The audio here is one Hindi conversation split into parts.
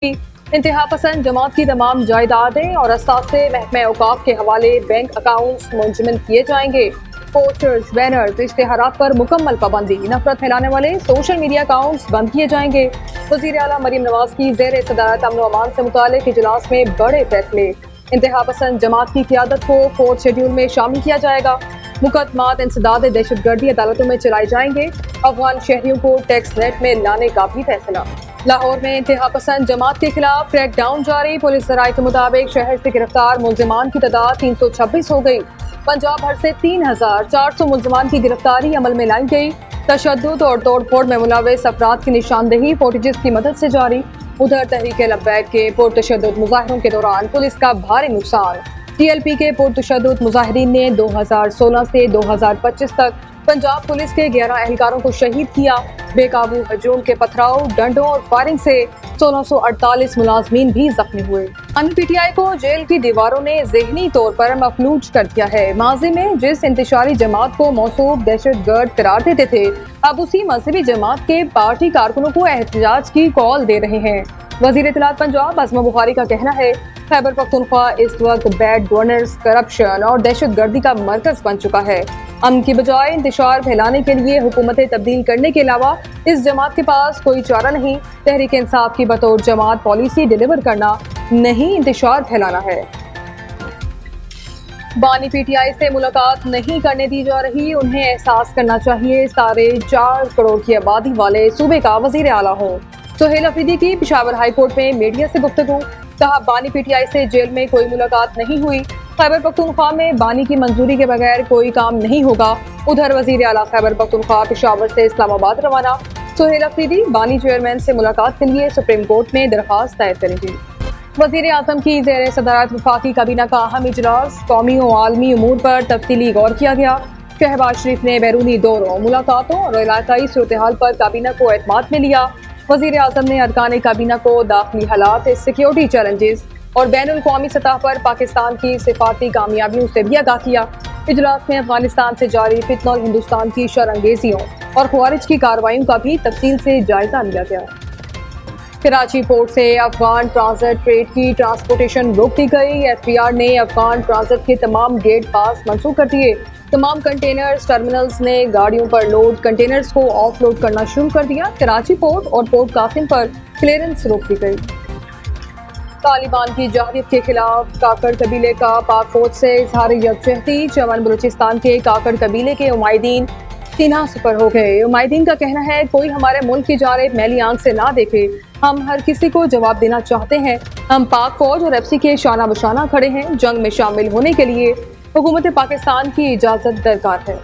इंतहा पसंद जमात की तमाम जायदादें और असासे महकमे औकाफ के हवाले बैंक अकाउंट्स मुंजमद किए जाएंगे। पोस्टर्स, बैनर्स, इश्तेहारात पर मुकम्मल पाबंदी। नफरत फैलाने वाले सोशल मीडिया अकाउंट्स बंद किए जाएंगे। वज़ीर आला मरीम नवाज की ज़ेर सदारत अमन व अमान से मुताल्लिक़ इजलास में बड़े फैसले। इंतहा पसंद जमात की क़यादत को 4th शेड्यूल में शामिल किया जाएगा। मुकदमात इंसदाद दहशतगर्दी अदालतों में चलाए जाएंगे। अफगान शहरियों को टैक्स नेट में लाने का भी फैसला। लाहौर में इंतहा पसंद जमात के खिलाफ क्रैकडाउन जारी। पुलिस ज़राए के मुताबिक शहर से गिरफ्तार मुल्जिमान की तादाद 326 हो गई। पंजाब भर से 3400 मुल्जिमान की गिरफ्तारी अमल में लाई गई। तशद्दुद और तोड़ फोड़ में मुलविस अफराद की निशानदेही फोटेजेस की मदद से जारी। उधर तहरीक लब्बैक के पुरतशद्दुद मुजाहिरों के दौरान पुलिस का भारी नुकसान। TLP के पुरतशद्दुद मुजाहिरीन ने 2016 से 2025 तक पंजाब पुलिस के 11 एहलकारों को शहीद किया। बेकाबू हजूम के पथराव, डंडों और फायरिंग से 1648 मुलाजमीन भी जख्मी हुए। PTI को जेल की दीवारों ने ज़हनी तौर पर मफलूज कर दिया है। माजी में जिस इंतशारी जमात को मौसूफ दहशतगर्द करार देते थे, अब उसी मजहबी जमात के पार्टी कारकुनों को एहतजाज की कॉल दे रहे हैं। वज़ीर इत्तलात पंजाब अज़मा बुखारी का कहना है, खैबर पख्तूनख्वा इस वक्त बैड गवर्नेंस, करप्शन और दहशतगर्दी का मरकज बन चुका है। अमन की बजाय इंतशार फैलाने के लिए हुकूमतें तब्दील करने के अलावा इस जमात के पास कोई चारा नहीं। तहरीक इंसाफ की बतौर जमात पॉलिसी डिलीवर करना, नहीं इंतशार फैलाना है। बानी PTI से मुलाकात नहीं करने दी जा रही। उन्हें एहसास करना चाहिए 4.5 करोड़ की आबादी वाले सूबे का वज़ीर आला हो। सुहेल अफरीदी की पेशावर हाई कोर्ट में मीडिया से गुफ्तगू। कहा, बानी PTI से जेल में कोई मुलाकात नहीं हुई। खैबर पख्तूनख्वा में बानी की मंजूरी के बगैर कोई काम नहीं होगा। उधर वज़ीर आला खैबर पख्तूनख्वा पेशावर से इस्लामाबाद रवाना। सुहेल अफरीदी बानी चेयरमैन से मुलाकात के लिए सुप्रीम कोर्ट में दरख्वास्त दायर करेंगी। वज़ीर आज़म की ज़ेर सदारत वफाकी काबीना का अहम इजलास। कौमी और आलमी उमूर पर तफसीली गौर किया गया। शहबाज शरीफ ने बैरूनी दौरों, मुलाकातों और इलाकाई सूरत हाल पर काबीना को एतमाद में लिया। वज़ीर आज़म ने अरकान काबीना को दाखिली हालात, सिक्योरिटी चैलेंजेस और बैनुल अक़वामी सतह पर पाकिस्तान की सिफारती कामयाबियों से भी आगाह किया। इजलास में अफगानिस्तान से जारी फितनल हिंदुस्तान की शरअंगेजियों और ख़वारिज की कार्रवाइयों का भी तफसील से जायजा लिया गया। कराची पोर्ट से अफगान ट्रांजिट ट्रेड की ट्रांसपोर्टेशन रोक दी गई। FBR ने अफगान ट्रांजिट के तमाम गेट पास मंसूख कर दिए। तमाम कंटेनर्स टर्मिनल्स ने गाड़ियों पर लोड कंटेनर्स को ऑफलोड करना शुरू कर दिया। कराची पोर्ट और पोर्ट कासिम पर क्लियरेंस रोक दी गई। तालिबान की जहारियत के खिलाफ काकड़ कबीले का पाक फौज से इजहार यकजहती। चमन बलूचिस्तान के काकड़ कबीले के उमायदीन सीना सुपर हो गए। उमायदीन का कहना है, कोई हमारे मुल्क की जानिब मैली आंख से ना देखे। हम हर किसी को जवाब देना चाहते हैं। हम पाक फौज और FC के शाना बशाना खड़े हैं। जंग में शामिल होने के लिए हुकूमत पाकिस्तान की इजाज़त दरकार है।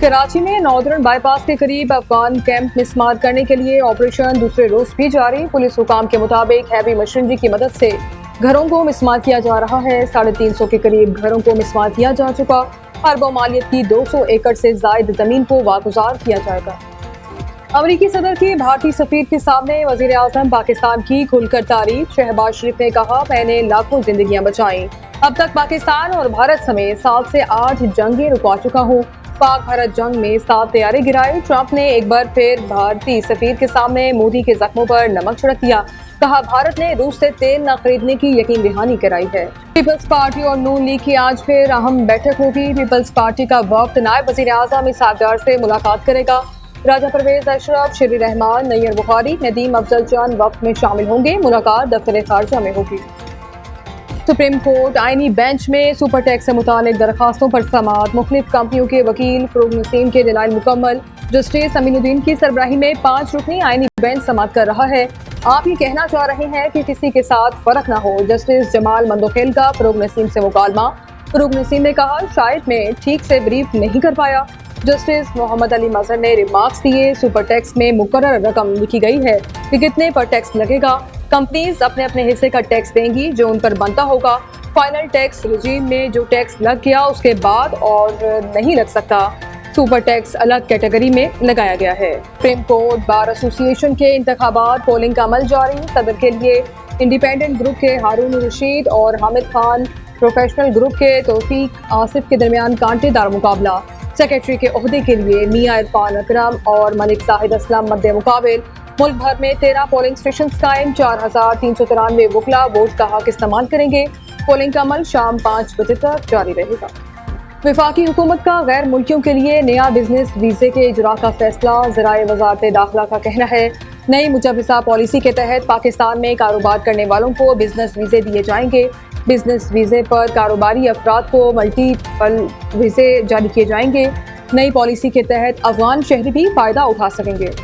कराची में नॉर्दर्न बाईपास के करीब अफगान कैंप मिसमार करने के लिए ऑपरेशन दूसरे रोज भी जारी। पुलिस हुकाम के मुताबिक हैवी मशीनरी की मदद से घरों को मिसमार किया जा रहा है। 350 के करीब घरों को मिसमार किया जा चुका। अरबों मालियत की 200 एकड़ से जायद जमीन को वागुजार किया जाएगा। अमरीकी सदर की भारतीय सफीर के सामने वज़ीर आज़म पाकिस्तान की खुलकर तारीफ। शहबाज शरीफ ने कहा, मैंने लाखों जिंदगियां बचाई। अब तक पाकिस्तान और भारत समेत 7 से 8 जंगें रुकवा चुका हूँ। पाक भारत जंग में 7 तैयारे गिराए। ट्रंप ने एक बार फिर भारतीय सफीर के सामने मोदी के जख्मों पर नमक छिड़क दिया। कहा, भारत ने रूस से तेल न खरीदने की यकीन दहानी कराई है। पीपल्स पार्टी और नून लीग की आज फिर अहम बैठक होगी। पीपल्स पार्टी का वफ्द नायब वज़ीर आज़म इसाकदार से मुलाकात करेगा। राजा परवेज अशरफ, शरी रहमान, नैयर बुखारी, नदीम अफजल चंद वक्त में शामिल होंगे। मुलाकात दफ्तर खारजा में होगी। सुप्रीम कोर्ट आईनी बेंच में सुपर टैक्स से मुतालिक दरखास्तों पर समाअत। मुख्तलिफ कंपनियों के वकील फरूग नसीम के दलाइल मुकम्मल। जस्टिस अमीनुद्दीन की सरबराही में 5 रुकनी आईनी बेंच समाअत कर रहा है। आप ये कहना चाह रहे हैं कि किसी के साथ फर्क ना हो। जस्टिस जमाल मंदोखेल का फरूग नसीम से मुकालमा। फरूग नसीम ने कहा, शायद मैं ठीक से ब्रीफ नहीं कर पाया। जस्टिस मोहम्मद अली मजहर ने रिमार्क्स दिए। सुपर टैक्स में मुकर्रर रकम लिखी गई है कि कितने पर टैक्स लगेगा। कंपनीज अपने अपने हिस्से का टैक्स देंगी जो उन पर बनता होगा। फाइनल टैक्स रजीम में जो टैक्स लग गया उसके बाद और नहीं लग सकता। सुपर टैक्स अलग कैटेगरी में लगाया गया है। सुप्रीम कोर्ट बार एसोसिएशन के इंतखाबात पोलिंग का अमल जारी। सदर के लिए इंडिपेंडेंट ग्रुप के हारून रशीद और हामिद खान, प्रोफेशनल ग्रुप के तौफीक आसिफ के दरमियान कांटेदार मुकाबला। सेक्रेटरी के ओहदे के लिए मियां इरफान अकरम और मलिक साहिद असलम मद्दे मुकाबिल। मुल्क भर में 13 पोलिंग स्टेशन कायम, 4,393 वकला वोट का हक इस्तेमाल करेंगे। पोलिंग का अमल शाम 5 बजे तक जारी रहेगा। वफाकी हुकूमत का गैर मुल्कियों के लिए नया बिजनेस वीजे के इजरा का फैसला। ज़राए वजारत दाखिला का कहना है, नई मुजवजा पॉलिसी के तहत पाकिस्तान में कारोबार करने वालों को बिजनेस वीजे दिए जाएंगे। बिजनेस वीजे पर कारोबारी अफराद को मल्टीपल वीजे जारी किए जाएंगे। नई पॉलिसी के तहत अफगान शहरी भी फायदा उठा सकेंगे।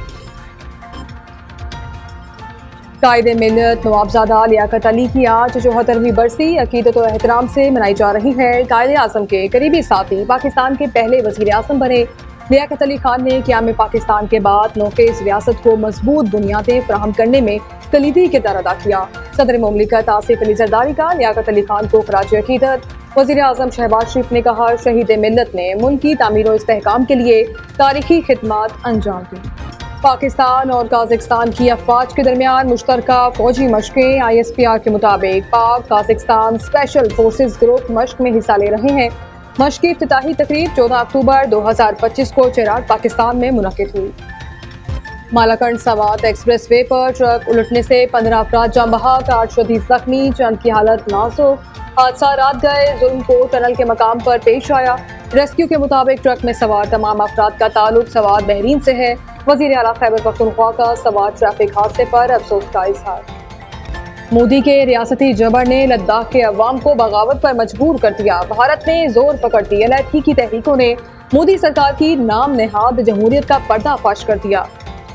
कायदे मिल्लत नवाबजादा लियाकत अली की आज 74वीं बरसी अकीदत और एहतराम से मनाई जा रही है। कायदे आज़म के करीबी साथी पाकिस्तान के पहले वज़ीर आज़म बने। लियाकत अली खान ने क़याम पाकिस्तान के बाद नौके इस रियासत को मजबूत बुनियादें फराहम करने में कलीदी किरदार अदा किया। सदर मुमलिकत आसिफ अली जरदारी का लियाकत अली खान को खराज अकीदत। वज़ीर आज़म शहबाज शरीफ ने कहा, शहीद मिल्लत ने मुल्क की तामीर और इस्तेहकाम के लिए तारीखी खिदमत अंजाम दी। पाकिस्तान और काज़ाकिस्तान की अफवाज के दरमियान मुश्तरका फौजी मशकें। ISPR के मुताबिक पाक काज़ाकिस्तान स्पेशल फोर्सेस ग्रुप मश्क में हिस्सा ले रहे हैं। मश्क की इफ्तिताही तकरीब 14 अक्टूबर 2025 को चेराट पाकिस्तान में मुनक़िद हुई। मालाकंड सवात एक्सप्रेस वे पर ट्रक उलटने से 15 अफराद जान बहक, 8 शदीद जख्मी, चंद की हालत नाजुक। हादसा रात गए जुल्म को टनल के मकाम पर पेश आया। रेस्क्यू के मुताबिक ट्रक में सवार तमाम अफराद का ताल्लुक सवात बहरीन से है। वज़ीर आला खैबर पख्तूनख्वा का सवार ट्रैफिक हादसे पर अफसोस का इजहार। मोदी के रियासती जबर ने लद्दाख के अवाम को बगावत पर मजबूर कर दिया। भारत ने जोर पकड़ती अलहदगी की तहरीकों ने मोदी सरकार की नाम नेहाद जमहूरियत का पर्दाफाश कर दिया।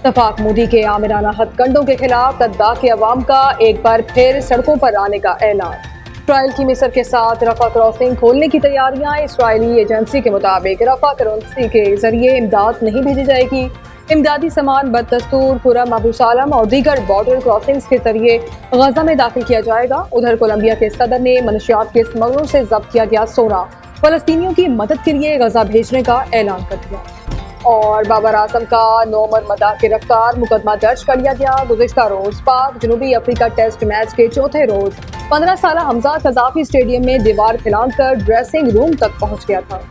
तफाक मोदी के आमिराना हथकंडों के खिलाफ लद्दाख के अवाम का एक बार फिर सड़कों पर आने का ऐलान। इसराइल की मिस्र के साथ रफा क्रॉसिंग खोलने की तैयारियां। इसराइली एजेंसी के मुताबिक रफा क्रॉसिंग के जरिए इमदाद नहीं भेजी जाएगी। इमदादी सामान बदस्तूर खुरम अबू सालम और दीगर बॉर्डर क्रॉसिंग्स के जरिए गजा में दाखिल किया जाएगा। उधर कोलंबिया के सदर ने मनशियात के स्मगलों से जब्त किया गया सोना फलस्तीनियों की मदद के लिए गजा भेजने का ऐलान कर दिया। और बाबर आजम का नोमर मदा गिरफ्तार, मुकदमा दर्ज कर लिया गया। गुज़िश्ता रोज पाक जनूबी अफ्रीका टेस्ट मैच के चौथे रोज 15 साला हमजा कजाफी स्टेडियम में दीवार फैलाकर ड्रेसिंग रूम तक पहुंच गया था।